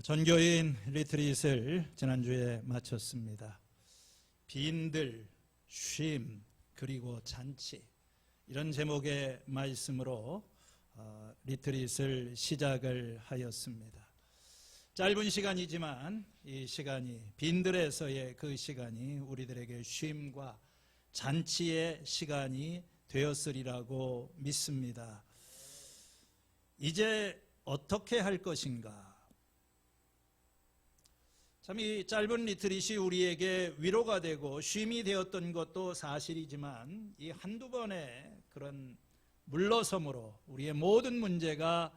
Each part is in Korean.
전교인 리트릿을 지난주에 마쳤습니다. 빈들, 쉼, 그리고 잔치, 이런 제목의 말씀으로 리트릿을 시작을 하였습니다. 짧은 시간이지만 이 시간이, 빈들에서의 그 시간이 우리들에게 쉼과 잔치의 시간이 되었으리라고 믿습니다. 이제 어떻게 할 것인가? 참 이 짧은 리트릿이 우리에게 위로가 되고 쉼이 되었던 것도 사실이지만 이 한두 번의 그런 물러섬으로 우리의 모든 문제가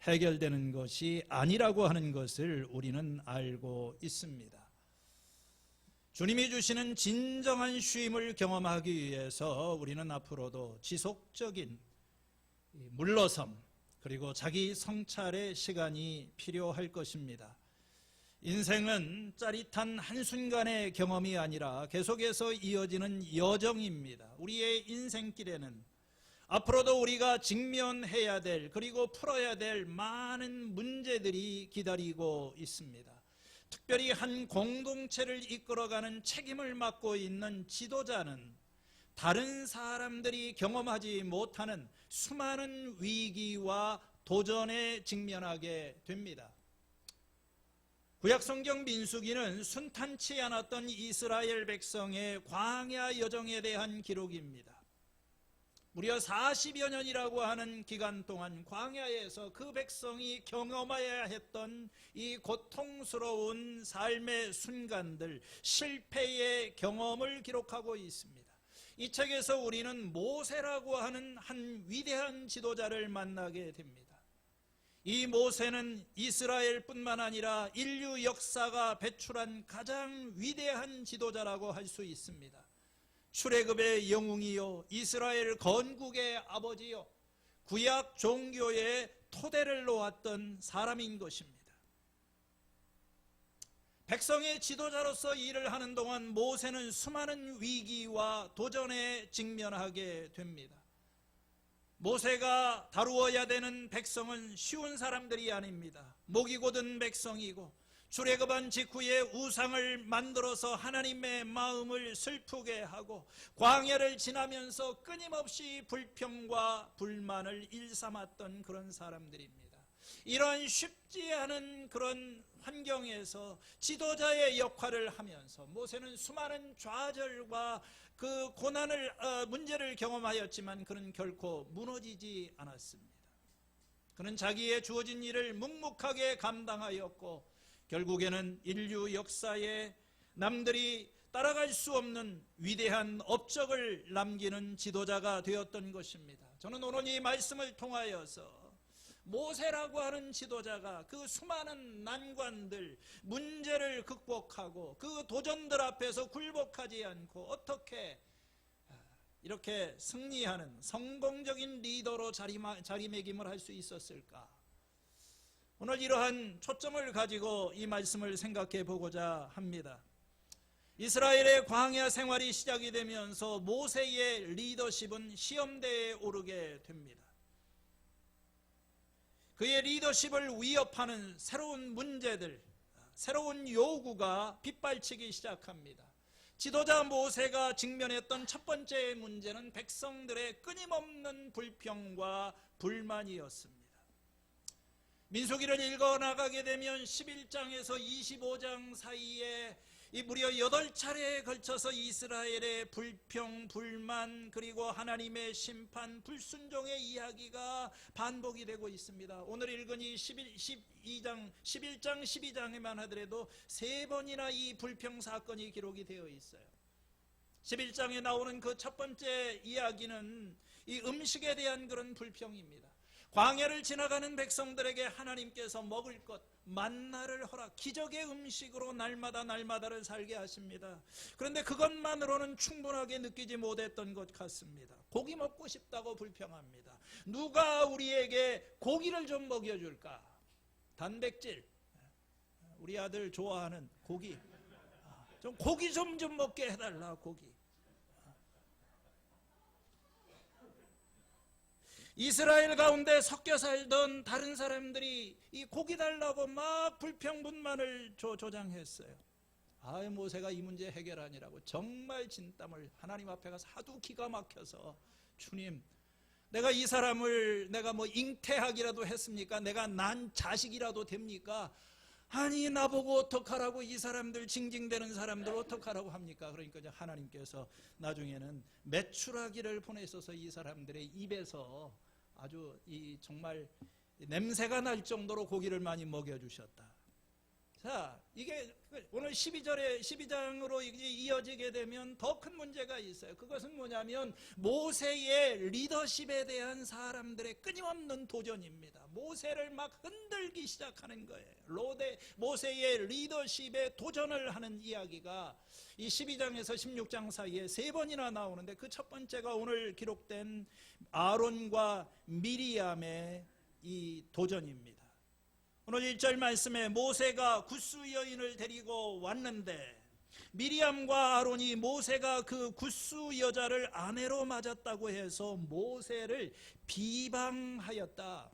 해결되는 것이 아니라고 하는 것을 우리는 알고 있습니다. 주님이 주시는 진정한 쉼을 경험하기 위해서 우리는 앞으로도 지속적인 물러섬, 그리고 자기 성찰의 시간이 필요할 것입니다. 인생은 짜릿한 한순간의 경험이 아니라 계속해서 이어지는 여정입니다. 우리의 인생길에는 앞으로도 우리가 직면해야 될, 그리고 풀어야 될 많은 문제들이 기다리고 있습니다. 특별히 한 공동체를 이끌어가는 책임을 맡고 있는 지도자는 다른 사람들이 경험하지 못하는 수많은 위기와 도전에 직면하게 됩니다. 구약성경 민수기는 순탄치 않았던 이스라엘 백성의 광야 여정에 대한 기록입니다. 무려 40여 년이라고 하는 기간 동안 광야에서 그 백성이 경험해야 했던 이 고통스러운 삶의 순간들, 실패의 경험을 기록하고 있습니다. 이 책에서 우리는 모세라고 하는 한 위대한 지도자를 만나게 됩니다. 이 모세는 이스라엘뿐만 아니라 인류 역사가 배출한 가장 위대한 지도자라고 할 수 있습니다. 출애굽의 영웅이요, 이스라엘 건국의 아버지요, 구약 종교의 토대를 놓았던 사람인 것입니다. 백성의 지도자로서 일을 하는 동안 모세는 수많은 위기와 도전에 직면하게 됩니다. 모세가 다루어야 되는 백성은 쉬운 사람들이 아닙니다. 목이 곧은 백성이고 출애굽한 직후에 우상을 만들어서 하나님의 마음을 슬프게 하고 광야를 지나면서 끊임없이 불평과 불만을 일삼았던 그런 사람들입니다. 이러한 쉽지 않은 그런 환경에서 지도자의 역할을 하면서 모세는 수많은 좌절과 그 고난을, 문제를 경험하였지만 그는 결코 무너지지 않았습니다. 그는 자기의 주어진 일을 묵묵하게 감당하였고 결국에는 인류 역사에 남들이 따라갈 수 없는 위대한 업적을 남기는 지도자가 되었던 것입니다. 저는 오늘 이 말씀을 통하여서 모세라고 하는 지도자가 그 수많은 난관들, 문제를 극복하고 그 도전들 앞에서 굴복하지 않고 어떻게 이렇게 승리하는 성공적인 리더로 자리매김을 할 수 있었을까? 오늘 이러한 초점을 가지고 이 말씀을 생각해 보고자 합니다. 이스라엘의 광야 생활이 시작이 되면서 모세의 리더십은 시험대에 오르게 됩니다. 그의 리더십을 위협하는 새로운 문제들, 새로운 요구가 빗발치기 시작합니다. 지도자 모세가 직면했던 첫 번째 문제는 백성들의 끊임없는 불평과 불만이었습니다. 민수기를 읽어나가게 되면 11장에서 25장 사이에 이 무려 8차례에 걸쳐서 이스라엘의 불평, 불만, 그리고 하나님의 심판, 불순종의 이야기가 반복이 되고 있습니다. 오늘 읽은 이 11장 12장에만 하더라도 3번이나 이 불평 사건이 기록이 되어 있어요. 11장에 나오는 그 첫 번째 이야기는 이 음식에 대한 그런 불평입니다. 광야를 지나가는 백성들에게 하나님께서 먹을 것, 만나를 기적의 음식으로 날마다를 살게 하십니다. 그런데 그것만으로는 충분하게 느끼지 못했던 것 같습니다. 고기 먹고 싶다고 불평합니다. 누가 우리에게 고기를 좀 먹여줄까? 단백질, 우리 아들 좋아하는 고기, 좀 고기 좀 먹게 해달라. 고기. 이스라엘 가운데 섞여 살던 다른 사람들이 이 고기 달라고 막 불평분만을 조장했어요. 모세가 이 문제 해결하니라고 정말 진땀을 하나님 앞에 가서 하도 기가 막혀서, 주님, 내가 이 사람을 내가 뭐 잉태하기라도 했습니까? 내가 난 자식이라도 됩니까? 아니, 나보고 어떡하라고, 이 사람들, 징징대는 사람들 어떡하라고 합니까? 그러니까 이제 하나님께서 나중에는 메추라기를 보내셔서 이 사람들의 입에서 아주 이 정말 냄새가 날 정도로 고기를 많이 먹여주셨다. 자, 이게 오늘 12장으로 이어지게 되면 더 큰 문제가 있어요. 그것은 뭐냐면 모세의 리더십에 대한 사람들의 끊임없는 도전입니다. 모세를 막 흔들기 시작하는 거예요. 모세의 리더십에 도전을 하는 이야기가 이 12장에서 16장 사이에 3번이나 나오는데, 그 첫 번째가 오늘 기록된 아론과 미리암의 이 도전입니다. 오늘 1절 말씀에 모세가 굿수 여인을 데리고 왔는데, 미리암과 아론이 모세가 그 굿수 여자를 아내로 맞았다고 해서 모세를 비방하였다.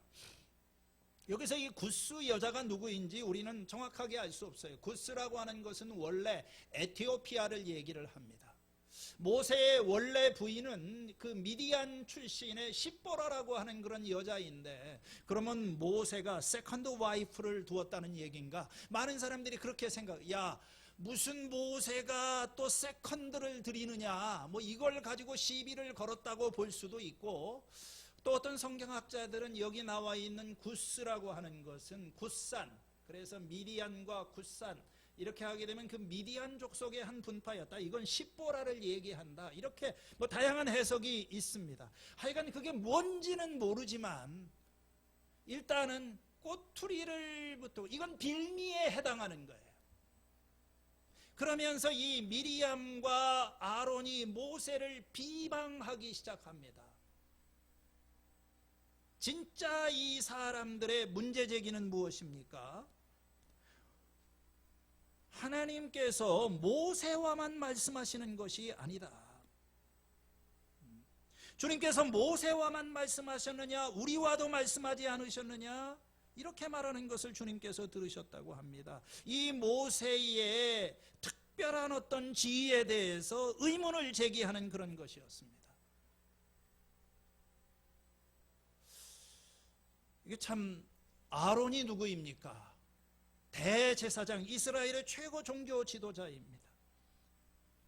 여기서 이 굿수 여자가 누구인지 우리는 정확하게 알 수 없어요. 굿스라고 하는 것은 원래 에티오피아를 얘기를 합니다. 모세의 원래 부인은 그 미디안 출신의 십보라라고 하는 그런 여자인데, 그러면 모세가 세컨드 와이프를 두었다는 얘기인가? 많은 사람들이 그렇게 무슨 모세가 또 세컨드를 드리느냐, 뭐 이걸 가지고 시비를 걸었다고 볼 수도 있고, 또 어떤 성경학자들은 여기 나와 있는 굿스라고 하는 것은 굿산, 그래서 미디안과 굿산, 이렇게 하게 되면 그 미디안 족속의 한 분파였다, 이건 십보라를 얘기한다, 이렇게 뭐 다양한 해석이 있습니다. 하여간 그게 뭔지는 모르지만 일단은 꼬투리를부터, 이건 빌미에 해당하는 거예요. 그러면서 이 미리암과 아론이 모세를 비방하기 시작합니다. 진짜 이 사람들의 문제 제기는 무엇입니까? 하나님께서 모세와만 말씀하시는 것이 아니다. 주님께서 모세와만 말씀하셨느냐, 우리와도 말씀하지 않으셨느냐, 이렇게 말하는 것을 주님께서 들으셨다고 합니다. 이 모세의 특별한 어떤 지위에 대해서 의문을 제기하는 그런 것이었습니다. 이게 참, 아론이 누구입니까? 대제사장, 이스라엘의 최고 종교 지도자입니다.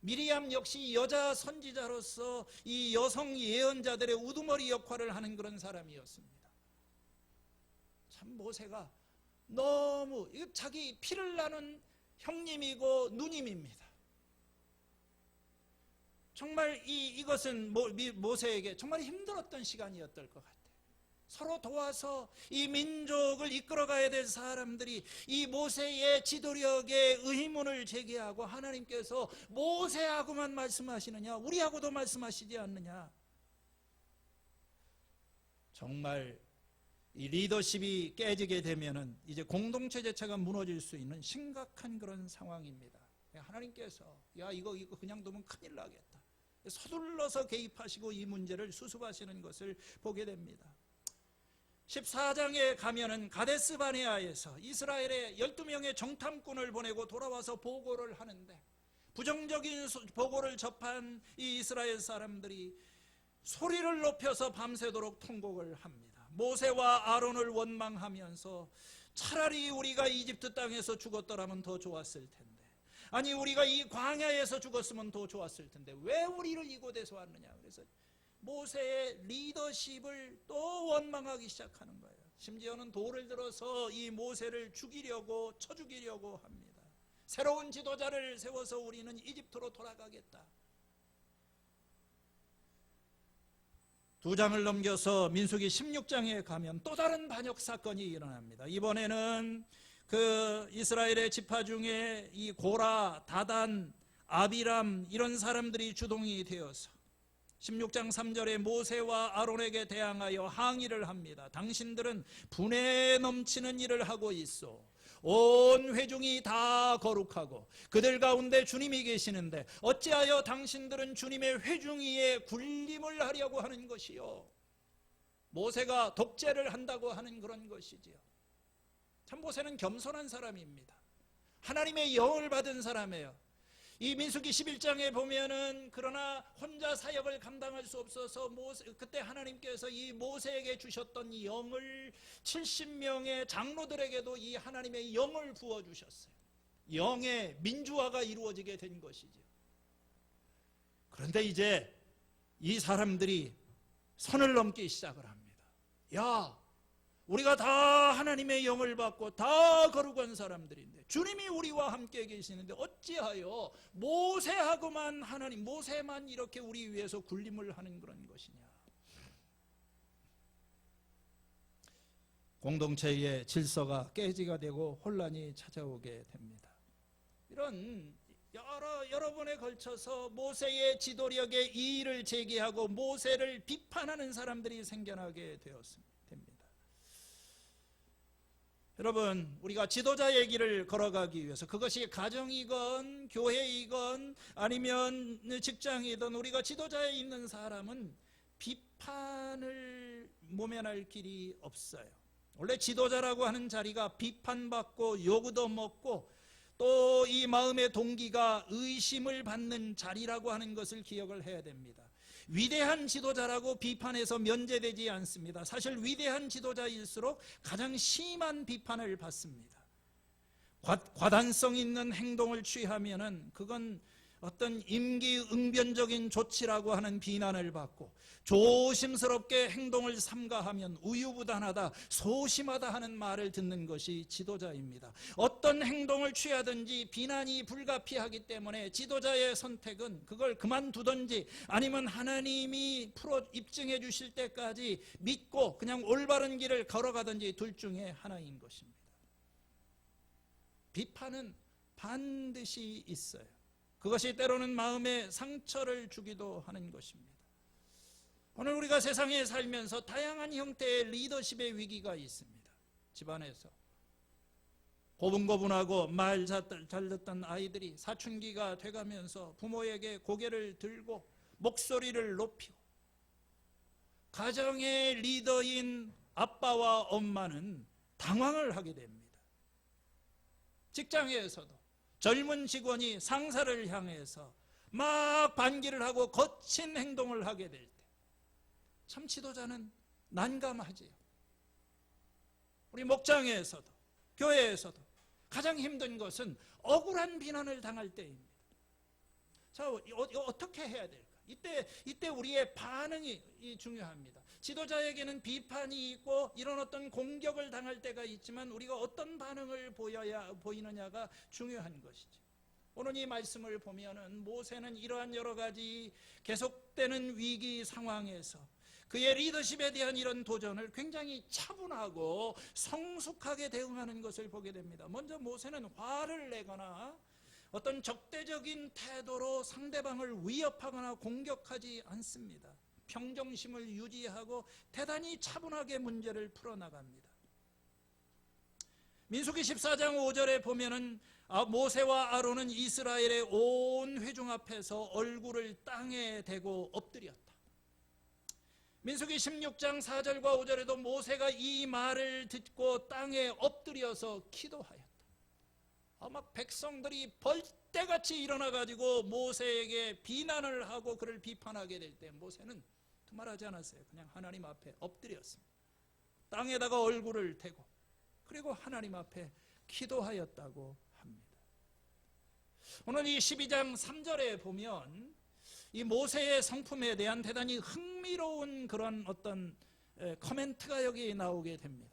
미리암 역시 여자 선지자로서 이 여성 예언자들의 우두머리 역할을 하는 그런 사람이었습니다. 참, 모세가 너무 자기 피를 나눈 형님이고 누님입니다. 정말 이것은 모세에게 정말 힘들었던 시간이었을 것 같아요. 서로 도와서 이 민족을 이끌어가야 될 사람들이 이 모세의 지도력에 의문을 제기하고, 하나님께서 모세하고만 말씀하시느냐, 우리하고도 말씀하시지 않느냐. 정말 이 리더십이 깨지게 되면은 이제 공동체 자체가 무너질 수 있는 심각한 그런 상황입니다. 하나님께서 이거 그냥 두면 큰일 나겠다, 서둘러서 개입하시고 이 문제를 수습하시는 것을 보게 됩니다. 14장에 가면은 가데스 바네아에서 이스라엘의 12명의 정탐꾼을 보내고 돌아와서 보고를 하는데, 부정적인 보고를 접한 이 이스라엘 사람들이 소리를 높여서 밤새도록 통곡을 합니다. 모세와 아론을 원망하면서 차라리 우리가 이집트 땅에서 죽었더라면 더 좋았을 텐데, 아니 우리가 이 광야에서 죽었으면 더 좋았을 텐데 왜 우리를 이곳에서 왔느냐. 그래서 모세의 리더십을 또 원망하기 시작하는 거예요. 심지어는 돌을 들어서 이 모세를 죽이려고, 쳐 죽이려고 합니다. 새로운 지도자를 세워서 우리는 이집트로 돌아가겠다. 2장을 넘겨서 민수기 16장에 가면 또 다른 반역 사건이 일어납니다. 이번에는 그 이스라엘의 지파 중에 이 고라, 다단, 아비람 이런 사람들이 주동이 되어서 16장 3절에 모세와 아론에게 대항하여 항의를 합니다. 당신들은 분에 넘치는 일을 하고 있어. 온 회중이 다 거룩하고 그들 가운데 주님이 계시는데 어찌하여 당신들은 주님의 회중 위에 군림을 하려고 하는 것이요. 모세가 독재를 한다고 하는 그런 것이지요. 참 모세는 겸손한 사람입니다. 하나님의 영을 받은 사람이에요. 이 민수기 11장에 보면은 그러나 혼자 사역을 감당할 수 없어서 그때 하나님께서 이 모세에게 주셨던 이 영을 70명의 장로들에게도 이 하나님의 영을 부어주셨어요. 영의 민주화가 이루어지게 된 것이죠. 그런데 이제 이 사람들이 선을 넘기 시작을 합니다. 야, 우리가 다 하나님의 영을 받고 다 거룩한 사람들인데 주님이 우리와 함께 계시는데 어찌하여 모세만 이렇게 우리 위해서 군림을 하는 그런 것이냐. 공동체의 질서가 깨지게 되고 혼란이 찾아오게 됩니다. 이런 여러 번에 걸쳐서 모세의 지도력에 이의를 제기하고 모세를 비판하는 사람들이 생겨나게 되었습니다. 여러분, 우리가 지도자 얘기를 걸어가기 위해서 그것이 가정이건 교회이건 아니면 직장이든 우리가 지도자에 있는 사람은 비판을 모면할 길이 없어요. 원래 지도자라고 하는 자리가 비판받고 욕도 먹고 또 이 마음의 동기가 의심을 받는 자리라고 하는 것을 기억을 해야 됩니다. 위대한 지도자라고 비판해서 면제되지 않습니다. 사실 위대한 지도자일수록 가장 심한 비판을 받습니다. 과단성 있는 행동을 취하면은 그건 어떤 임기응변적인 조치라고 하는 비난을 받고 조심스럽게 행동을 삼가하면 우유부단하다, 소심하다 하는 말을 듣는 것이 지도자입니다. 어떤 행동을 취하든지 비난이 불가피하기 때문에 지도자의 선택은 그걸 그만두든지 아니면 하나님이 입증해 주실 때까지 믿고 그냥 올바른 길을 걸어가든지 둘 중에 하나인 것입니다. 비판은 반드시 있어요. 그것이 때로는 마음에 상처를 주기도 하는 것입니다. 오늘 우리가 세상에 살면서 다양한 형태의 리더십의 위기가 있습니다. 집안에서 고분고분하고 말 잘 듣던 아이들이 사춘기가 돼가면서 부모에게 고개를 들고 목소리를 높이고 가정의 리더인 아빠와 엄마는 당황을 하게 됩니다. 직장에서도 젊은 직원이 상사를 향해서 막 반기를 하고 거친 행동을 하게 될 때 참 지도자는 난감하지요. 우리 목장에서도 교회에서도 가장 힘든 것은 억울한 비난을 당할 때입니다. 자, 어떻게 해야 될까? 이때 우리의 반응이 중요합니다. 지도자에게는 비판이 있고 이런 어떤 공격을 당할 때가 있지만 우리가 어떤 반응을 보이느냐가 중요한 것이죠. 오늘 이 말씀을 보면은 모세는 이러한 여러 가지 계속되는 위기 상황에서 그의 리더십에 대한 이런 도전을 굉장히 차분하고 성숙하게 대응하는 것을 보게 됩니다. 먼저 모세는 화를 내거나 어떤 적대적인 태도로 상대방을 위협하거나 공격하지 않습니다. 평정심을 유지하고 대단히 차분하게 문제를 풀어나갑니다. 민수기 14장 5절에 보면은 모세와 아론은 이스라엘의 온 회중 앞에서 얼굴을 땅에 대고 엎드렸다. 민수기 16장 4절과 5절에도 모세가 이 말을 듣고 땅에 엎드려서 기도하였다. 막 백성들이 벌떼같이 일어나가지고 모세에게 비난을 하고 그를 비판하게 될 때 모세는 두말하지 않았어요. 그냥 하나님 앞에 엎드렸습니다. 땅에다가 얼굴을 대고 그리고 하나님 앞에 기도하였다고 합니다. 오늘 이 12장 3절에 보면 이 모세의 성품에 대한 대단히 흥미로운 그런 어떤 코멘트가 여기 나오게 됩니다.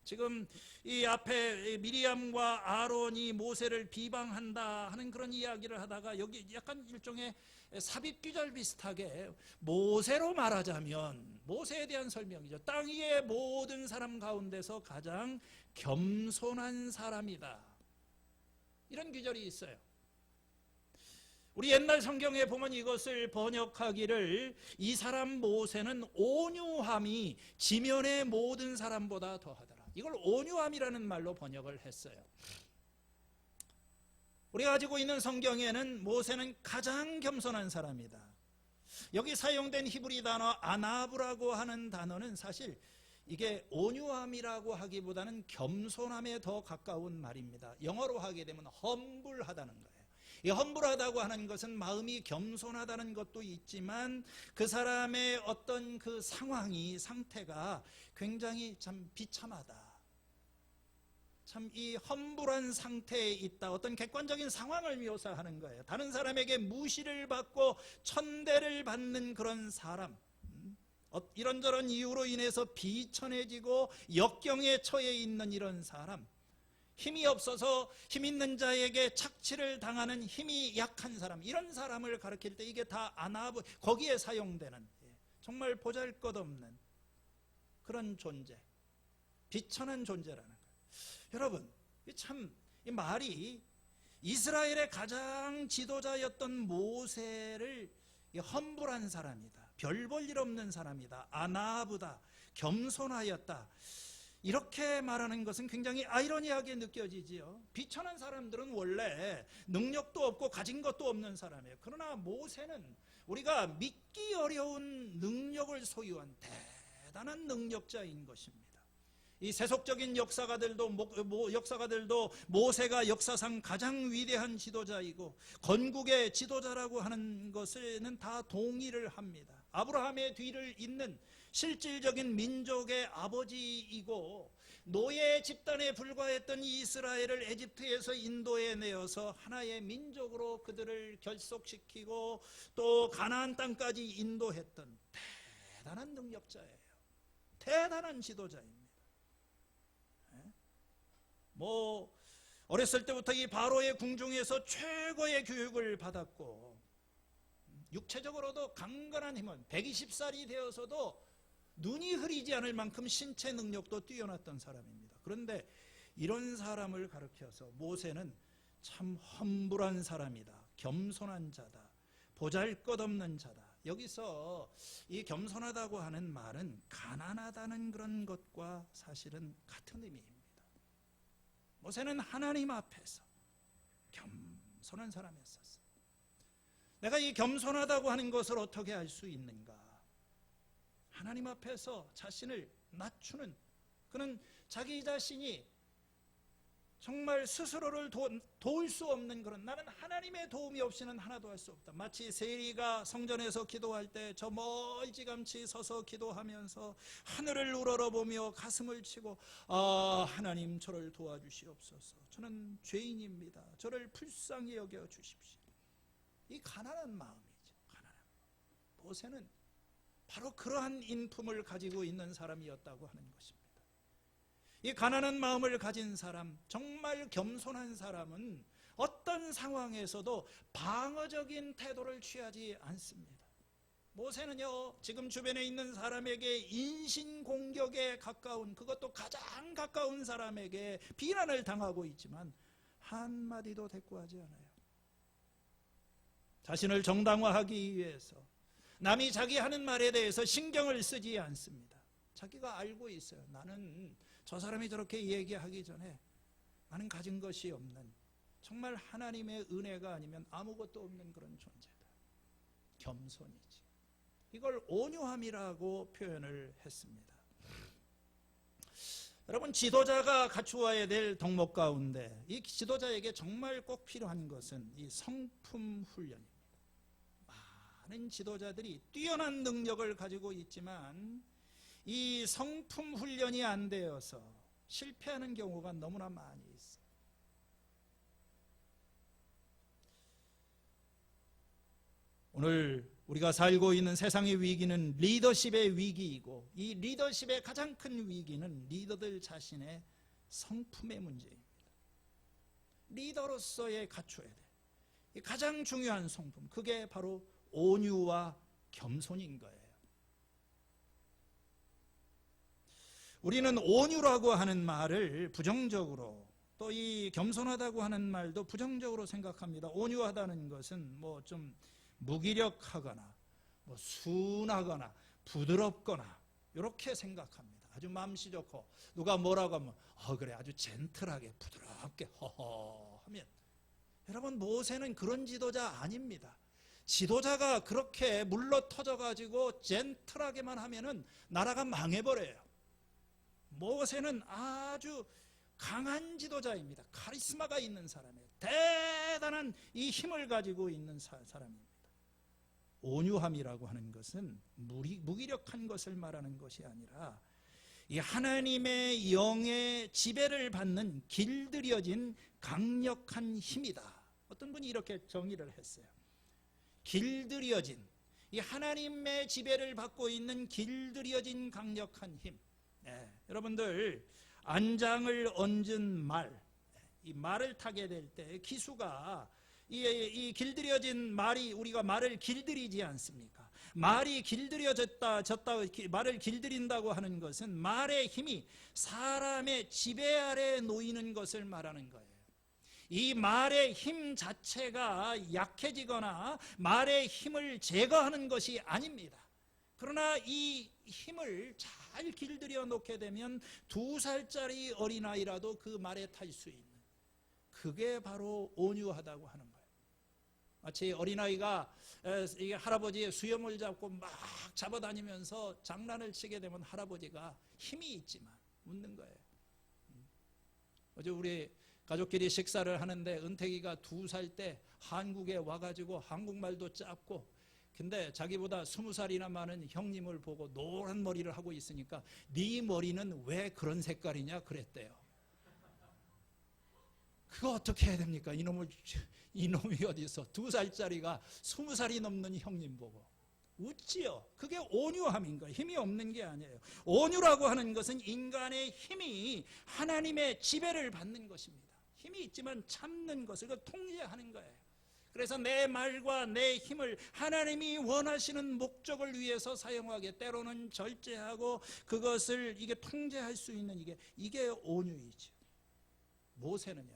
지금 이 앞에 미리암과 아론이 모세를 비방한다 하는 그런 이야기를 하다가 여기 약간 일종의 삽입귀절 비슷하게 모세로 말하자면 모세에 대한 설명이죠. 땅 위의 모든 사람 가운데서 가장 겸손한 사람이다. 이런 귀절이 있어요. 우리 옛날 성경에 보면 이것을 번역하기를 이 사람 모세는 온유함이 지면의 모든 사람보다 더하더라. 이걸 온유함이라는 말로 번역을 했어요. 우리가 가지고 있는 성경에는 모세는 가장 겸손한 사람이다. 여기 사용된 히브리 단어 아나브라고 하는 단어는 사실 이게 온유함이라고 하기보다는 겸손함에 더 가까운 말입니다. 영어로 하게 되면 험불하다는 거예요. 이 험불하다고 하는 것은 마음이 겸손하다는 것도 있지만 그 사람의 어떤 그 상태가 굉장히 참 비참하다. 참 이 험불한 상태에 있다. 어떤 객관적인 상황을 묘사하는 거예요. 다른 사람에게 무시를 받고 천대를 받는 그런 사람, 이런저런 이유로 인해서 비천해지고 역경에 처해 있는 이런 사람, 힘이 없어서 힘 있는 자에게 착취를 당하는 힘이 약한 사람, 이런 사람을 가리킬 때 이게 다 아나브, 거기에 사용되는 정말 보잘것없는 그런 존재, 비천한 존재라는 거예요. 여러분, 참 이 말이 이스라엘의 가장 지도자였던 모세를 험불한 사람이다, 별 볼 일 없는 사람이다, 아나브다, 겸손하였다, 이렇게 말하는 것은 굉장히 아이러니하게 느껴지지요. 비천한 사람들은 원래 능력도 없고 가진 것도 없는 사람이에요. 그러나 모세는 우리가 믿기 어려운 능력을 소유한 대단한 능력자인 것입니다. 이 세속적인 역사가들도 모세가 역사상 가장 위대한 지도자이고 건국의 지도자라고 하는 것에는 다 동의를 합니다. 아브라함의 뒤를 잇는 실질적인 민족의 아버지이고 노예 집단에 불과했던 이스라엘을 에집트에서 인도에 내어서 하나의 민족으로 그들을 결속시키고 또 가나안 땅까지 인도했던 대단한 능력자예요. 대단한 지도자입니다. 어렸을 때부터 이 바로의 궁중에서 최고의 교육을 받았고 육체적으로도 강건한 힘은 120살이 되어서도 눈이 흐리지 않을 만큼 신체 능력도 뛰어났던 사람입니다. 그런데 이런 사람을 가르쳐서 모세는 참 험불한 사람이다, 겸손한 자다, 보잘것없는 자다. 여기서 이 겸손하다고 하는 말은 가난하다는 그런 것과 사실은 같은 의미입니다. 모세는 하나님 앞에서 겸손한 사람이었어요. 내가 이 겸손하다고 하는 것을 어떻게 알 수 있는가? 하나님 앞에서 자신을 낮추는, 그는 자기 자신이 정말 스스로를 도울 수 없는 그런, 나는 하나님의 도움이 없이는 하나도 할 수 없다. 마치 세리가 성전에서 기도할 때 저 멀찌감치 서서 기도하면서 하늘을 우러러보며 가슴을 치고 하나님 저를 도와주시옵소서. 저는 죄인입니다. 저를 불쌍히 여겨 주십시오. 이 가난한 마음이죠. 가난한 마음. 모세는 바로 그러한 인품을 가지고 있는 사람이었다고 하는 것입니다. 이 가난한 마음을 가진 사람, 정말 겸손한 사람은 어떤 상황에서도 방어적인 태도를 취하지 않습니다. 모세는요, 지금 주변에 있는 사람에게 인신공격에 가까운, 그것도 가장 가까운 사람에게 비난을 당하고 있지만 한마디도 대꾸하지 않아요. 자신을 정당화하기 위해서 남이 자기 하는 말에 대해서 신경을 쓰지 않습니다. 자기가 알고 있어요. 나는 저 사람이 저렇게 얘기하기 전에 나는 가진 것이 없는, 정말 하나님의 은혜가 아니면 아무것도 없는 그런 존재다. 겸손이지. 이걸 온유함이라고 표현을 했습니다. 여러분, 지도자가 갖추어야 될 덕목 가운데 이 지도자에게 정말 꼭 필요한 것은 이 성품 훈련입니다. 많은 지도자들이 뛰어난 능력을 가지고 있지만 이 성품 훈련이 안 되어서 실패하는 경우가 너무나 많이 있어요. 오늘 우리가 살고 있는 세상의 위기는 리더십의 위기이고, 이 리더십의 가장 큰 위기는 리더들 자신의 성품의 문제입니다. 리더로서의 갖춰야 돼 가장 중요한 성품, 그게 바로 온유와 겸손인 거예요. 우리는 온유라고 하는 말을 부정적으로, 또 이 겸손하다고 하는 말도 부정적으로 생각합니다. 온유하다는 것은 뭐 좀 무기력하거나 뭐 순하거나 부드럽거나 이렇게 생각합니다. 아주 맘씨 좋고 누가 뭐라고 하면 그래 아주 젠틀하게 부드럽게 허허 하면, 여러분 모세는 그런 지도자 아닙니다. 지도자가 그렇게 물러 터져가지고 젠틀하게만 하면은 나라가 망해버려요. 모세는 아주 강한 지도자입니다. 카리스마가 있는 사람이에요. 대단한 이 힘을 가지고 있는 사람입니다. 온유함이라고 하는 것은 무기력한 것을 말하는 것이 아니라 이 하나님의 영의 지배를 받는 길들여진 강력한 힘이다. 어떤 분이 이렇게 정의를 했어요. 길들여진, 이 하나님의 지배를 받고 있는 길들여진 강력한 힘. 여러분들 안장을 얹은 말, 이 말을 타게 될 때 기수가 이 길들여진 말이, 우리가 말을 길들이지 않습니까? 말이 길들여졌다 말을 길들인다고 하는 것은 말의 힘이 사람의 지배 아래 놓이는 것을 말하는 거예요. 이 말의 힘 자체가 약해지거나 말의 힘을 제거하는 것이 아닙니다. 그러나 이 힘을 잘 길들여 놓게 되면 2살짜리 어린아이라도 그 말에 탈 수 있는, 그게 바로 온유하다고 하는 거예요. 마치 어린아이가 할아버지의 수염을 잡고 막 잡아다니면서 장난을 치게 되면 할아버지가 힘이 있지만 웃는 거예요. 어제 우리 가족끼리 식사를 하는데 은택이가 2살 때 한국에 와가지고 한국말도 짧고, 근데 자기보다 20살이나 많은 형님을 보고 노란 머리를 하고 있으니까 네 머리는 왜 그런 색깔이냐 그랬대요. 그거 어떻게 해야 됩니까? 이놈이 어디서 2살짜리가 20살이 넘는 형님 보고 웃지요. 그게 온유함인 거예요. 힘이 없는 게 아니에요. 온유라고 하는 것은 인간의 힘이 하나님의 지배를 받는 것입니다. 힘이 있지만 참는 것을 통제하는 거예요. 그래서 내 말과 내 힘을 하나님이 원하시는 목적을 위해서 사용하게, 때로는 절제하고 그것을 이게 통제할 수 있는 이게 온유이죠. 모세는요,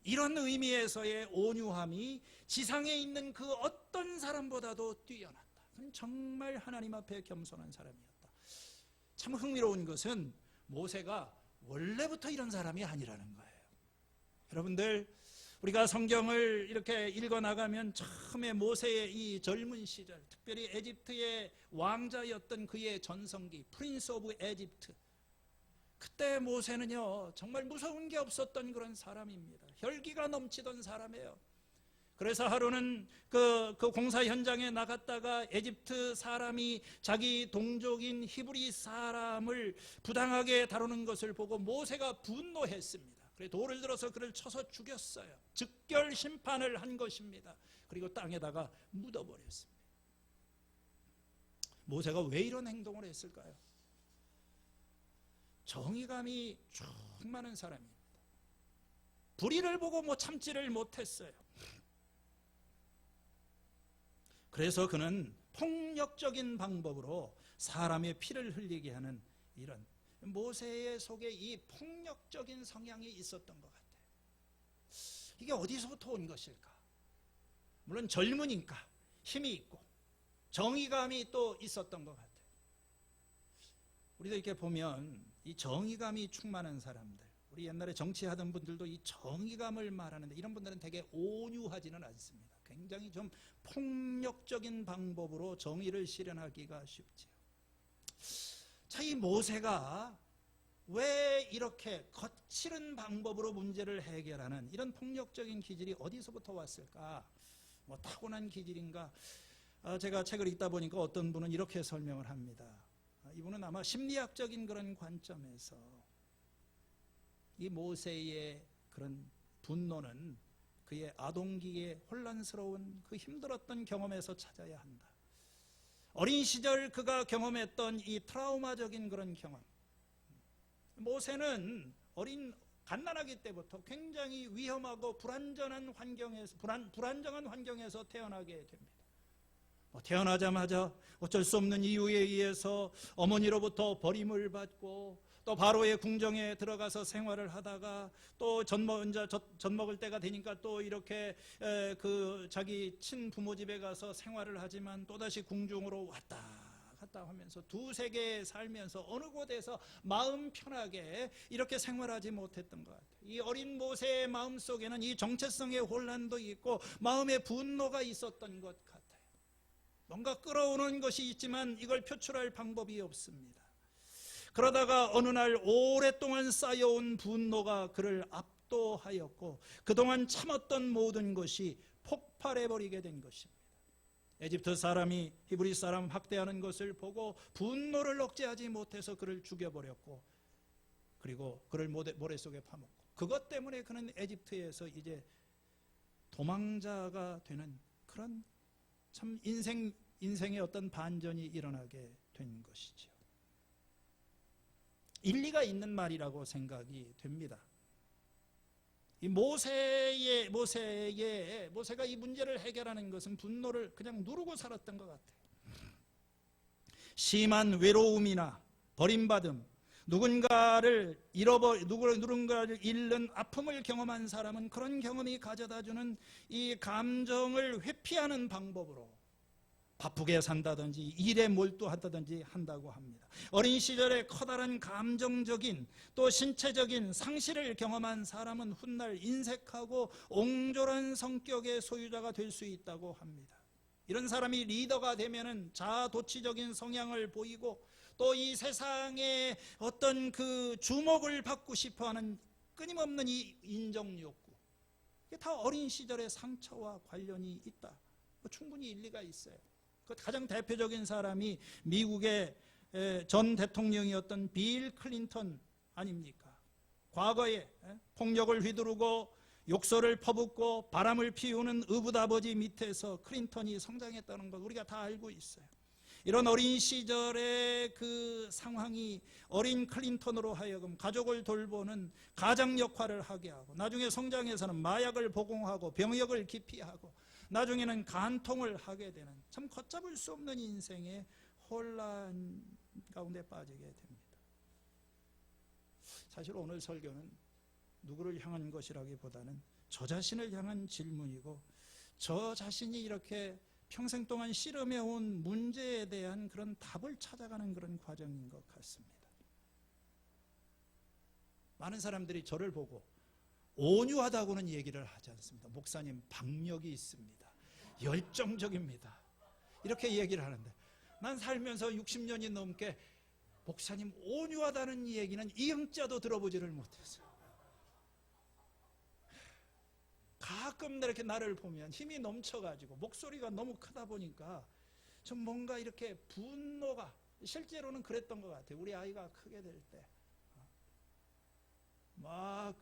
이런 의미에서의 온유함이 지상에 있는 그 어떤 사람보다도 뛰어났다. 그는 정말 하나님 앞에 겸손한 사람이었다. 참 흥미로운 것은 모세가 원래부터 이런 사람이 아니라는 거예요. 여러분들, 우리가 성경을 이렇게 읽어나가면 처음에 모세의 이 젊은 시절, 특별히 에집트의 왕자였던 그의 전성기, 프린스 오브 에집트, 그때 모세는요 정말 무서운 게 없었던 그런 사람입니다. 혈기가 넘치던 사람이에요. 그래서 하루는 그 공사 현장에 나갔다가 에집트 사람이 자기 동족인 히브리 사람을 부당하게 다루는 것을 보고 모세가 분노했습니다. 그래서 돌을 들어서 그를 쳐서 죽였어요. 즉결 심판을 한 것입니다. 그리고 땅에다가 묻어버렸습니다. 모세가 왜 이런 행동을 했을까요? 정의감이 충만한 사람입니다. 불의를 보고 참지를 못했어요. 그래서 그는 폭력적인 방법으로 사람의 피를 흘리게 하는 이런 모세의 속에 이 폭력적인 성향이 있었던 것 같아요. 이게 어디서부터 온 것일까? 물론 젊으니까 힘이 있고 정의감이 또 있었던 것 같아요. 우리도 이렇게 보면 이 정의감이 충만한 사람들, 우리 옛날에 정치하던 분들도 이 정의감을 말하는데 이런 분들은 되게 온유하지는 않습니다. 굉장히 좀 폭력적인 방법으로 정의를 실현하기가 쉽죠. 자, 이 모세가 왜 이렇게 거칠은 방법으로 문제를 해결하는 이런 폭력적인 기질이 어디서부터 왔을까? 뭐 타고난 기질인가? 제가 책을 읽다 보니까 어떤 분은 이렇게 설명을 합니다. 이분은 아마 심리학적인 그런 관점에서 이 모세의 그런 분노는 그의 아동기의 혼란스러운 그 힘들었던 경험에서 찾아야 한다. 어린 시절 그가 경험했던 이 트라우마적인 그런 경험. 모세는 갓난아기 때부터 굉장히 위험하고 불안정한 환경에서 태어나게 됩니다. 태어나자마자 어쩔 수 없는 이유에 의해서 어머니로부터 버림을 받고 또 바로의 궁정에 들어가서 생활을 하다가 또 젖먹을 때가 되니까 또 이렇게 자기 친부모 집에 가서 생활을 하지만 또다시 궁중으로 왔다 갔다 하면서 두세 개 살면서 어느 곳에서 마음 편하게 이렇게 생활하지 못했던 것 같아요. 이 어린 모세의 마음속에는 이 정체성의 혼란도 있고 마음의 분노가 있었던 것 같아요. 뭔가 끌어오는 것이 있지만 이걸 표출할 방법이 없습니다. 그러다가 어느 날 오랫동안 쌓여온 분노가 그를 압도하였고 그동안 참았던 모든 것이 폭발해버리게 된 것입니다. 에집트 사람이 히브리 사람 학대하는 것을 보고 분노를 억제하지 못해서 그를 죽여버렸고 그리고 그를 모래 속에 파묻고 그것 때문에 그는 에집트에서 이제 도망자가 되는 그런 참 인생의 어떤 반전이 일어나게 된 것이죠. 일리가 있는 말이라고 생각이 됩니다. 이 모세가 이 문제를 해결하는 것은 분노를 그냥 누르고 살았던 것 같아요. 심한 외로움이나 버림받음, 누군가를 잃는 아픔을 경험한 사람은 그런 경험이 가져다주는 이 감정을 회피하는 방법으로 바쁘게 산다든지 일에 몰두한다든지 한다고 합니다. 어린 시절에 커다란 감정적인 또 신체적인 상실을 경험한 사람은 훗날 인색하고 옹졸한 성격의 소유자가 될 수 있다고 합니다. 이런 사람이 리더가 되면은 자아도취적인 성향을 보이고 또 이 세상에 어떤 그 주목을 받고 싶어하는 끊임없는 이 인정욕구, 이게 다 어린 시절의 상처와 관련이 있다. 충분히 일리가 있어요. 그 가장 대표적인 사람이 미국의 전 대통령이었던 빌 클린턴 아닙니까? 과거에 폭력을 휘두르고 욕설을 퍼붓고 바람을 피우는 의붓아버지 밑에서 클린턴이 성장했다는 것 우리가 다 알고 있어요. 이런 어린 시절의 그 상황이 어린 클린턴으로 하여금 가족을 돌보는 가장 역할을 하게 하고 나중에 성장해서는 마약을 복용하고 병역을 기피하고 나중에는 간통을 하게 되는 참 걷잡을 수 없는 인생의 혼란 가운데 빠지게 됩니다. 사실 오늘 설교는 누구를 향한 것이라기보다는 저 자신을 향한 질문이고 저 자신이 이렇게 평생 동안 씨름해온 문제에 대한 그런 답을 찾아가는 그런 과정인 것 같습니다. 많은 사람들이 저를 보고 온유하다고는 얘기를 하지 않습니다. 목사님 박력이 있습니다. 열정적입니다. 이렇게 얘기를 하는데 난 살면서 60년이 넘게 목사님 온유하다는 얘기는 이응자도 들어보지를 못했어요. 가끔 이렇게 나를 보면 힘이 넘쳐가지고 목소리가 너무 크다 보니까 좀 뭔가 이렇게 분노가 실제로는 그랬던 것 같아요. 우리 아이가 크게 될 때 막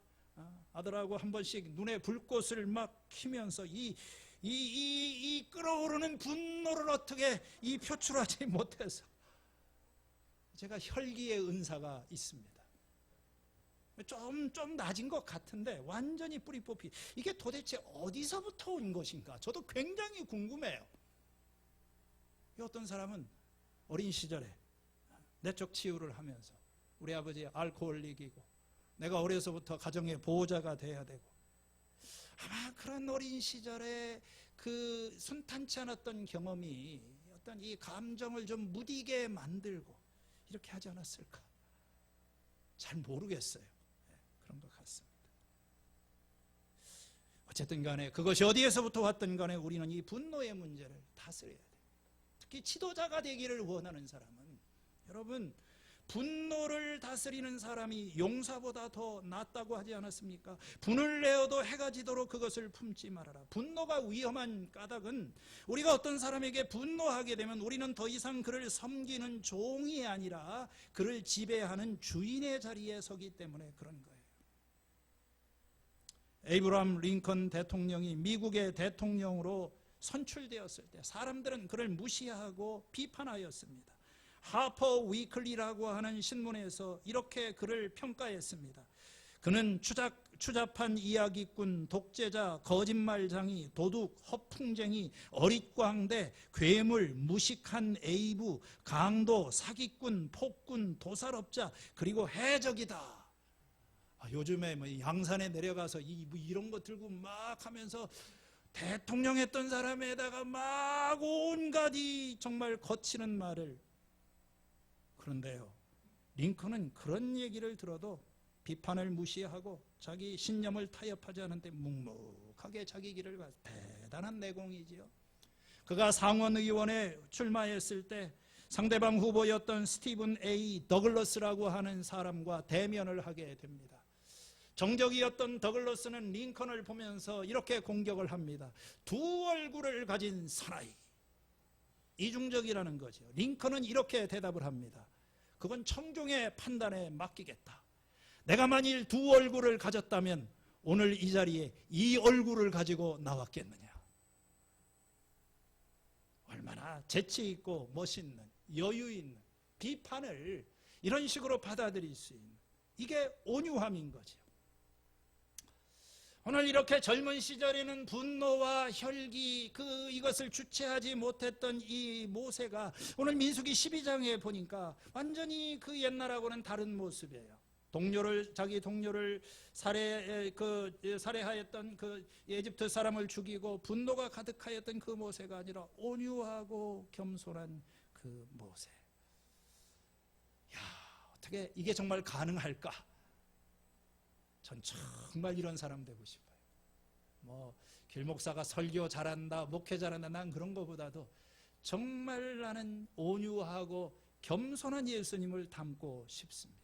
아들하고 한 번씩 눈에 불꽃을 막 켜면서 이 끓어오르는 분노를 어떻게 이 표출하지 못해서 제가 혈기의 은사가 있습니다. 좀 낮은 것 같은데 완전히 뿌리 뽑히 이게 도대체 어디서부터 온 것인가 저도 굉장히 궁금해요. 어떤 사람은 어린 시절에 내적 치유를 하면서 우리 아버지 알코올릭이고 내가 어려서부터 가정의 보호자가 돼야 되고 아마 그런 어린 시절에 그 순탄치 않았던 경험이 어떤 이 감정을 좀 무디게 만들고 이렇게 하지 않았을까 잘 모르겠어요. 그런 것 같습니다. 어쨌든 간에 그것이 어디에서부터 왔든 간에 우리는 이 분노의 문제를 다스려야 돼요. 특히 지도자가 되기를 원하는 사람은 여러분 분노를 다스리는 사람이 용사보다 더 낫다고 하지 않았습니까? 분을 내어도 해가 지도록 그것을 품지 말아라. 분노가 위험한 까닭은 우리가 어떤 사람에게 분노하게 되면 우리는 더 이상 그를 섬기는 종이 아니라 그를 지배하는 주인의 자리에 서기 때문에 그런 거예요. 에이브러함 링컨 대통령이 미국의 대통령으로 선출되었을 때 사람들은 그를 무시하고 비판하였습니다. 하퍼 위클리라고 하는 신문에서 이렇게 그를 평가했습니다. 그는 추잡한 이야기꾼, 독재자, 거짓말장이, 도둑, 허풍쟁이, 어릿광대, 괴물, 무식한 에이부, 강도, 사기꾼, 폭군, 도살업자, 그리고 해적이다. 요즘에 뭐 양산에 내려가서 이런 거 들고 막 하면서 대통령 했던 사람에다가 막 온갖 이 정말 거치는 말을 그런데요, 링컨은 그런 얘기를 들어도 비판을 무시하고 자기 신념을 타협하지 않은데 묵묵하게 자기 길을 가. 대단한 내공이지요. 그가 상원의원에 출마했을 때 상대방 후보였던 스티븐 A. 더글러스라고 하는 사람과 대면을 하게 됩니다. 정적이었던 더글러스는 링컨을 보면서 이렇게 공격을 합니다. 두 얼굴을 가진 사나이. 이중적이라는 거죠. 링컨은 이렇게 대답을 합니다. 그건 청중의 판단에 맡기겠다. 내가 만일 두 얼굴을 가졌다면 오늘 이 자리에 이 얼굴을 가지고 나왔겠느냐. 얼마나 재치 있고 멋있는, 여유 있는 비판을 이런 식으로 받아들일 수 있는, 이게 온유함인 거죠. 오늘 이렇게 젊은 시절에는 분노와 혈기 이것을 주체하지 못했던 이 모세가 오늘 민수기 12장에 보니까 완전히 그 옛날하고는 다른 모습이에요. 자기 동료를 살해하였던 그 에집트 사람을 죽이고 분노가 가득하였던 그 모세가 아니라 온유하고 겸손한 그 모세. 야, 어떻게 이게 정말 가능할까? 전 정말 이런 사람 되고 싶어요. 길목사가 설교 잘한다, 목회 잘한다, 난 그런 것보다도 정말 나는 온유하고 겸손한 예수님을 닮고 싶습니다.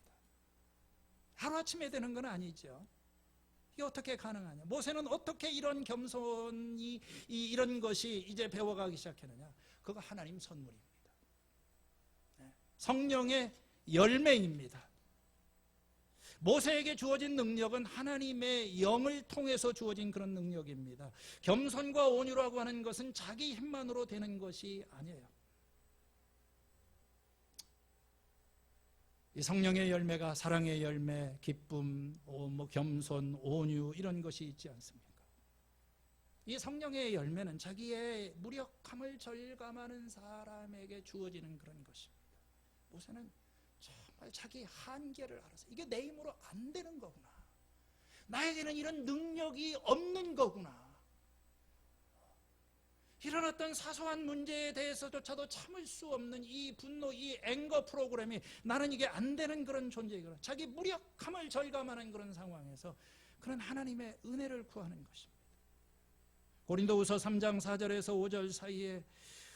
하루아침에 되는 건 아니죠. 이게 어떻게 가능하냐? 모세는 어떻게 이런 겸손이, 이런 것이 이제 배워가기 시작했느냐? 그거 하나님 선물입니다. 성령의 열매입니다. 모세에게 주어진 능력은 하나님의 영을 통해서 주어진 그런 능력입니다. 겸손과 온유라고 하는 것은 자기 힘만으로 되는 것이 아니에요. 이 성령의 열매가 사랑의 열매, 기쁨, 겸손, 온유 이런 것이 있지 않습니까? 이 성령의 열매는 자기의 무력함을 절감하는 사람에게 주어지는 그런 것입니다. 모세는 정말 자기 한계를 알아서 이게 내 힘으로 안 되는 거구나. 나에게는 이런 능력이 없는 거구나. 이런 어떤 사소한 문제에 대해서조차도 참을 수 없는 이 분노, 이 앵거 프로그램이 나는 이게 안 되는 그런 존재이구나. 자기 무력함을 절감하는 그런 상황에서 그런 하나님의 은혜를 구하는 것입니다. 고린도후서 3장 4절에서 5절 사이에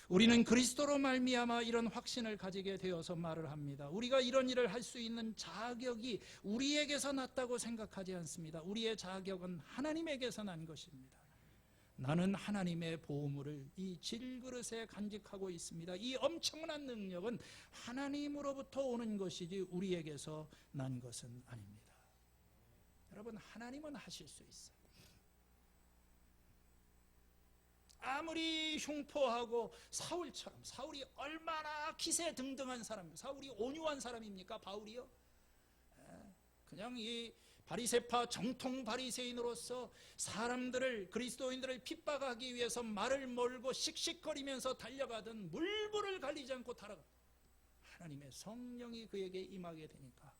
우리는 그리스도로 말미암아 이런 확신을 가지게 되어서 말을 합니다. 우리가 이런 일을 할 수 있는 자격이 우리에게서 났다고 생각하지 않습니다. 우리의 자격은 하나님에게서 난 것입니다. 나는 하나님의 보물을 이 질그릇에 간직하고 있습니다. 이 엄청난 능력은 하나님으로부터 오는 것이지 우리에게서 난 것은 아닙니다. 여러분, 하나님은 하실 수 있어요. 아무리 흉포하고 사울처럼, 사울이 얼마나 기세등등한 사람입니까? 사울이 온유한 사람입니까? 바울이요? 그냥 이 바리새파 정통 바리새인으로서 사람들을, 그리스도인들을 핍박하기 위해서 말을 몰고 씩씩거리면서 달려가던 물불을 가리지 않고 달아가. 하나님의 성령이 그에게 임하게 되니까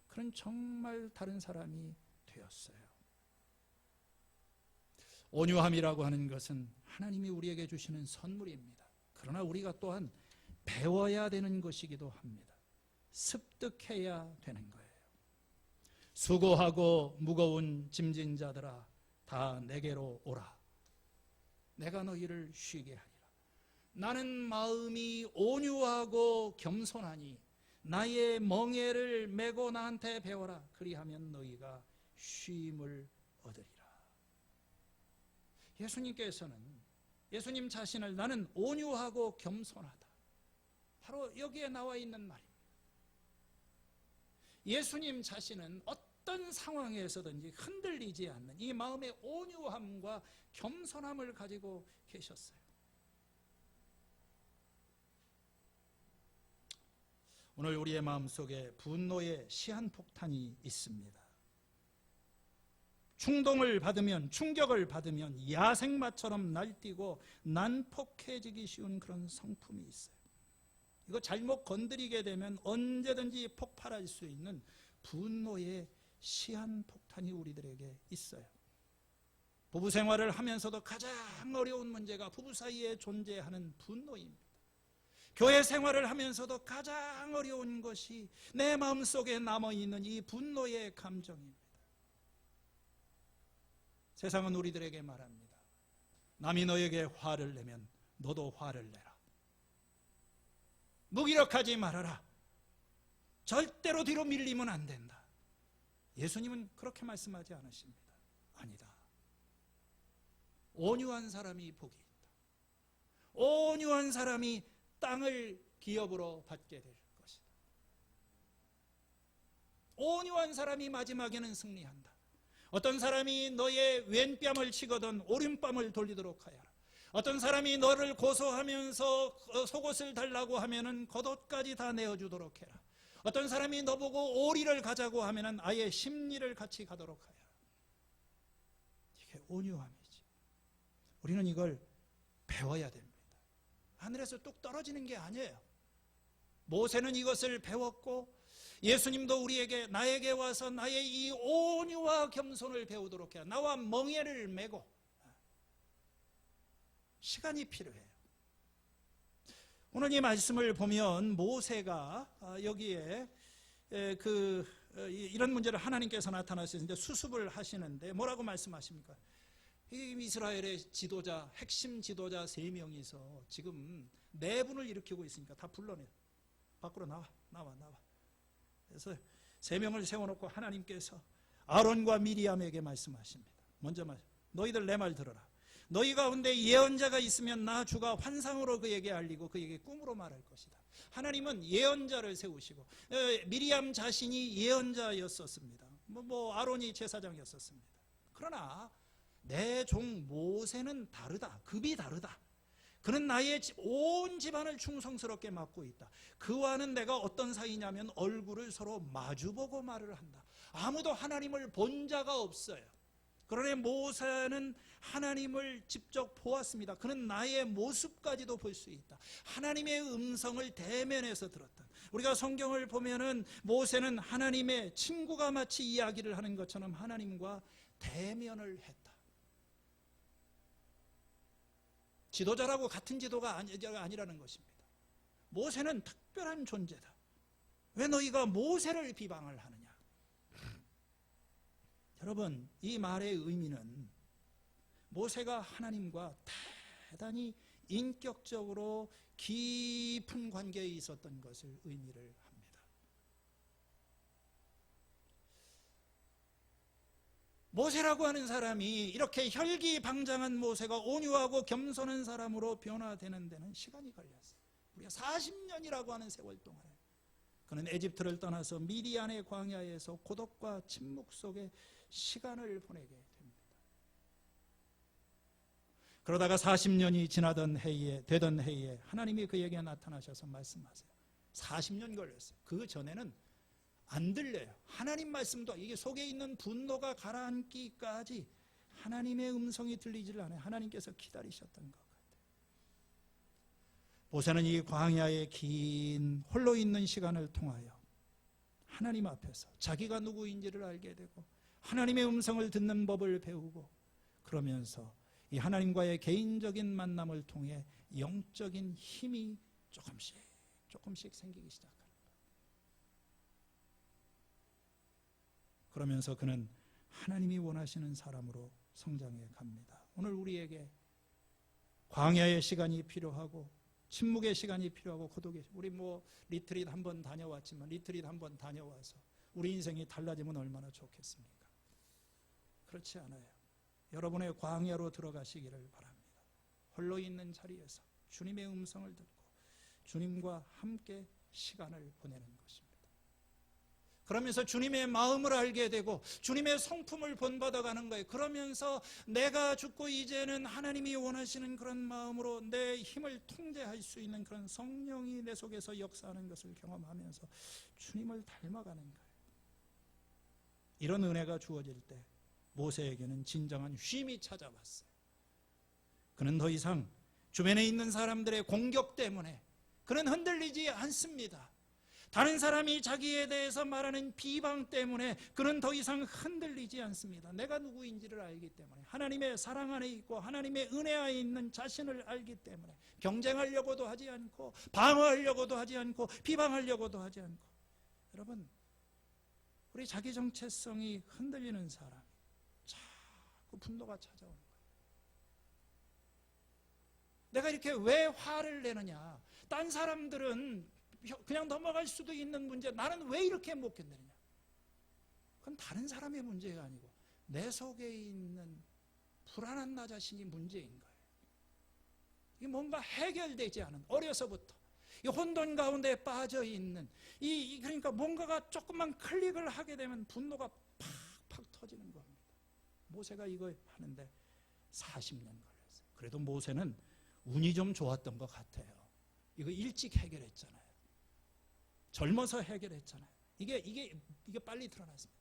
그런 정말 다른 사람이 되었어요. 온유함이라고 하는 것은 하나님이 우리에게 주시는 선물입니다. 그러나 우리가 또한 배워야 되는 것이기도 합니다. 습득해야 되는 거예요. 수고하고 무거운 짐진 자들아 다 내게로 오라. 내가 너희를 쉬게 하리라. 나는 마음이 온유하고 겸손하니 나의 멍에를 메고 나한테 배워라. 그리하면 너희가 쉼을 얻으리라. 예수님 자신을 나는 온유하고 겸손하다. 바로 여기에 나와 있는 말입니다. 예수님 자신은 어떤 상황에서든지 흔들리지 않는 이 마음의 온유함과 겸손함을 가지고 계셨어요. 오늘 우리의 마음속에 분노의 시한폭탄이 있습니다. 충동을 받으면, 충격을 받으면 야생마처럼 날뛰고 난폭해지기 쉬운 그런 성품이 있어요. 이거 잘못 건드리게 되면 언제든지 폭발할 수 있는 분노의 시한폭탄이 우리들에게 있어요. 부부 생활을 하면서도 가장 어려운 문제가 부부 사이에 존재하는 분노입니다. 교회 생활을 하면서도 가장 어려운 것이 내 마음속에 남아있는 이 분노의 감정입니다. 세상은 우리들에게 말합니다. 남이 너에게 화를 내면 너도 화를 내라. 무기력하지 말아라. 절대로 뒤로 밀리면 안 된다. 예수님은 그렇게 말씀하지 않으십니다. 아니다. 온유한 사람이 복이 있다. 온유한 사람이 땅을 기업으로 받게 될 것이다. 온유한 사람이 마지막에는 승리한다. 어떤 사람이 너의 왼뺨을 치거든 오른뺨을 돌리도록 하여라. 어떤 사람이 너를 고소하면서 속옷을 달라고 하면은 겉옷까지 다 내어주도록 해라. 어떤 사람이 너보고 오리를 가자고 하면은 아예 심리를 같이 가도록 하여라. 이게 온유함이지. 우리는 이걸 배워야 됩니다. 하늘에서 뚝 떨어지는 게 아니에요. 모세는 이것을 배웠고 예수님도 우리에게 나에게 와서 나의 이 온유와 겸손을 배우도록 해라. 나와 멍에를 메고 시간이 필요해요. 오늘 이 말씀을 보면 모세가 여기에 이런 문제를 하나님께서 나타나셔서 수습을 하시는데 뭐라고 말씀하십니까? 이 이스라엘의 지도자, 핵심 지도자 3명이서 지금 내분을 일으키고 있으니까 다 불러내요. 밖으로 나와. 그래서 3명을 세워놓고 하나님께서 아론과 미리암에게 말씀하십니다. 먼저 너희들 내 말 들어라. 너희 가운데 예언자가 있으면 나 주가 환상으로 그에게 알리고 그에게 꿈으로 말할 것이다. 하나님은 예언자를 세우시고 미리암 자신이 예언자였었습니다. 아론이 제사장이었었습니다. 그러나 내 종 모세는 다르다. 급이 다르다. 그는 나의 온 집안을 충성스럽게 맡고 있다. 그와는 내가 어떤 사이냐면 얼굴을 서로 마주보고 말을 한다. 아무도 하나님을 본 자가 없어요. 그러나 모세는 하나님을 직접 보았습니다. 그는 나의 모습까지도 볼 수 있다. 하나님의 음성을 대면에서 들었다. 우리가 성경을 보면은 모세는 하나님의 친구가 마치 이야기를 하는 것처럼 하나님과 대면을 했다. 지도자라고 같은 지도가 아니라는 것입니다. 모세는 특별한 존재다. 왜 너희가 모세를 비방을 하느냐? 여러분, 이 말의 의미는 모세가 하나님과 대단히 인격적으로 깊은 관계에 있었던 것을 의미를 합니다. 모세라고 하는 사람이 이렇게 혈기방장한 모세가 온유하고 겸손한 사람으로 변화되는 데는 시간이 걸렸어요. 우리가 40년이라고 하는 세월 동안에 그는 에집트를 떠나서 미디안의 광야에서 고독과 침묵 속에 시간을 보내게 됩니다. 그러다가 40년이 되던 해에 하나님이 그에게 나타나셔서 말씀하세요. 40년 걸렸어요. 그 전에는 안 들려요. 하나님 말씀도 이게 속에 있는 분노가 가라앉기까지 하나님의 음성이 들리질 않아요. 하나님께서 기다리셨던 것 같아요. 모세는 이 광야의 긴 홀로 있는 시간을 통하여 하나님 앞에서 자기가 누구인지를 알게 되고 하나님의 음성을 듣는 법을 배우고 그러면서 이 하나님과의 개인적인 만남을 통해 영적인 힘이 조금씩 생기기 시작합니다. 그러면서 그는 하나님이 원하시는 사람으로 성장해 갑니다. 오늘 우리에게 광야의 시간이 필요하고 침묵의 시간이 필요하고 고독의 우리 리트릿 한번 다녀왔지만 리트릿 한번 다녀와서 우리 인생이 달라지면 얼마나 좋겠습니까? 그렇지 않아요. 여러분의 광야로 들어가시기를 바랍니다. 홀로 있는 자리에서 주님의 음성을 듣고 주님과 함께 시간을 보내는 것입니다. 그러면서 주님의 마음을 알게 되고 주님의 성품을 본받아가는 거예요. 그러면서 내가 죽고 이제는 하나님이 원하시는 그런 마음으로 내 힘을 통제할 수 있는 그런 성령이 내 속에서 역사하는 것을 경험하면서 주님을 닮아가는 거예요. 이런 은혜가 주어질 때 모세에게는 진정한 쉼이 찾아왔어요. 그는 더 이상 주변에 있는 사람들의 공격 때문에 그는 흔들리지 않습니다. 다른 사람이 자기에 대해서 말하는 비방 때문에 그는 더 이상 흔들리지 않습니다. 내가 누구인지를 알기 때문에, 하나님의 사랑 안에 있고 하나님의 은혜 안에 있는 자신을 알기 때문에 경쟁하려고도 하지 않고 방어하려고도 하지 않고 비방하려고도 하지 않고. 여러분, 우리 자기 정체성이 흔들리는 사람, 자꾸 분노가 찾아오는 거예요. 내가 이렇게 왜 화를 내느냐? 딴 사람들은 그냥 넘어갈 수도 있는 문제, 나는 왜 이렇게 못 견디느냐? 그건 다른 사람의 문제가 아니고 내 속에 있는 불안한 나 자신이 문제인 거예요. 이게 뭔가 해결되지 않은, 어려서부터 이 혼돈 가운데 빠져 있는 그러니까 뭔가가 조금만 클릭을 하게 되면 분노가 팍팍 터지는 겁니다. 모세가 이거 하는데 40년 걸렸어요. 그래도 모세는 운이 좀 좋았던 것 같아요. 이거 일찍 해결했잖아요. 젊어서 해결했잖아요. 이게 빨리 드러났습니다.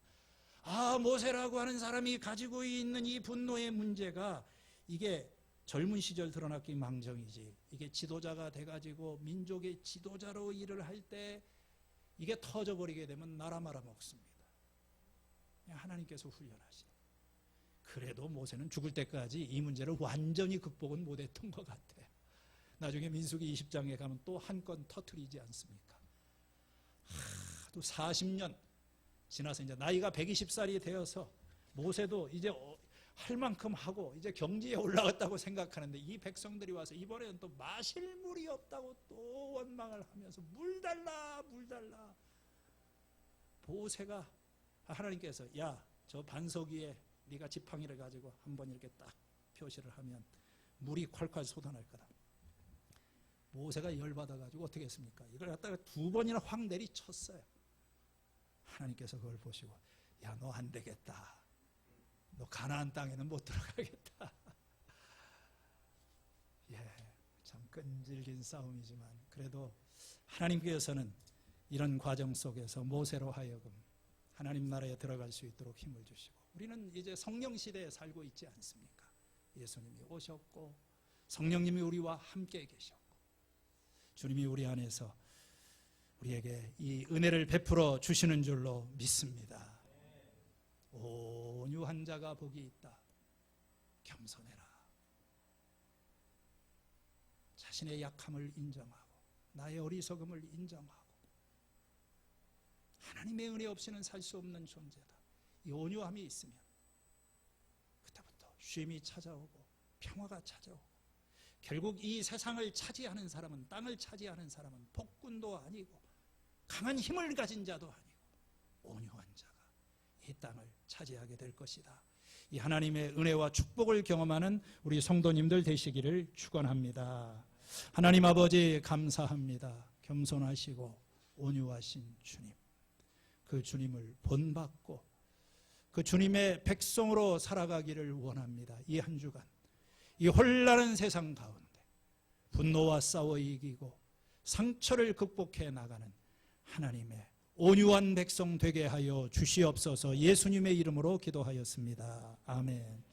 모세라고 하는 사람이 가지고 있는 이 분노의 문제가 이게 젊은 시절 드러났기 망정이지, 이게 지도자가 돼가지고 민족의 지도자로 일을 할 때 이게 터져버리게 되면 나라 말아먹습니다. 하나님께서 훈련하시는. 그래도 모세는 죽을 때까지 이 문제를 완전히 극복은 못했던 것 같아요. 나중에 민수기 20장에 가면 또 한 건 터뜨리지 않습니까? 또 40년 지나서 이제 나이가 120살이 되어서 모세도 이제 할 만큼 하고 이제 경지에 올라갔다고 생각하는데, 이 백성들이 와서 이번에는 또 마실 물이 없다고 또 원망을 하면서 물 달라 물 달라. 모세가 하나님께서 저 반석 위에 네가 지팡이를 가지고 한번 이렇게 딱 표시를 하면 물이 콸콸 쏟아날 거다. 모세가 열받아가지고 어떻게 했습니까? 이걸 갖다가 2번이나 확 내리쳤어요. 하나님께서 그걸 보시고, 너 안 되겠다. 너 가나안 땅에는 못 들어가겠다. 참 끈질긴 싸움이지만 그래도 하나님께서는 이런 과정 속에서 모세로 하여금 하나님 나라에 들어갈 수 있도록 힘을 주시고, 우리는 이제 성령 시대에 살고 있지 않습니까? 예수님이 오셨고 성령님이 우리와 함께 계셨고 주님이 우리 안에서 우리에게 이 은혜를 베풀어 주시는 줄로 믿습니다. 온유한 자가 복이 있다. 겸손해라. 자신의 약함을 인정하고 나의 어리석음을 인정하고, 하나님의 은혜 없이는 살 수 없는 존재다. 이 온유함이 있으면 그때부터 쉼이 찾아오고 평화가 찾아오고, 결국 이 세상을 차지하는 사람은, 땅을 차지하는 사람은 폭군도 아니고 강한 힘을 가진 자도 아니고 온유한 자가 이 땅을 차지하게 될 것이다. 이 하나님의 은혜와 축복을 경험하는 우리 성도님들 되시기를 축원합니다. 하나님 아버지 감사합니다. 겸손하시고 온유하신 주님, 그 주님을 본받고 그 주님의 백성으로 살아가기를 원합니다. 이 한 주간 이 혼란한 세상 가운데 분노와 싸워 이기고 상처를 극복해 나가는 하나님의 온유한 백성 되게 하여 주시옵소서. 예수님의 이름으로 기도하였습니다. 아멘.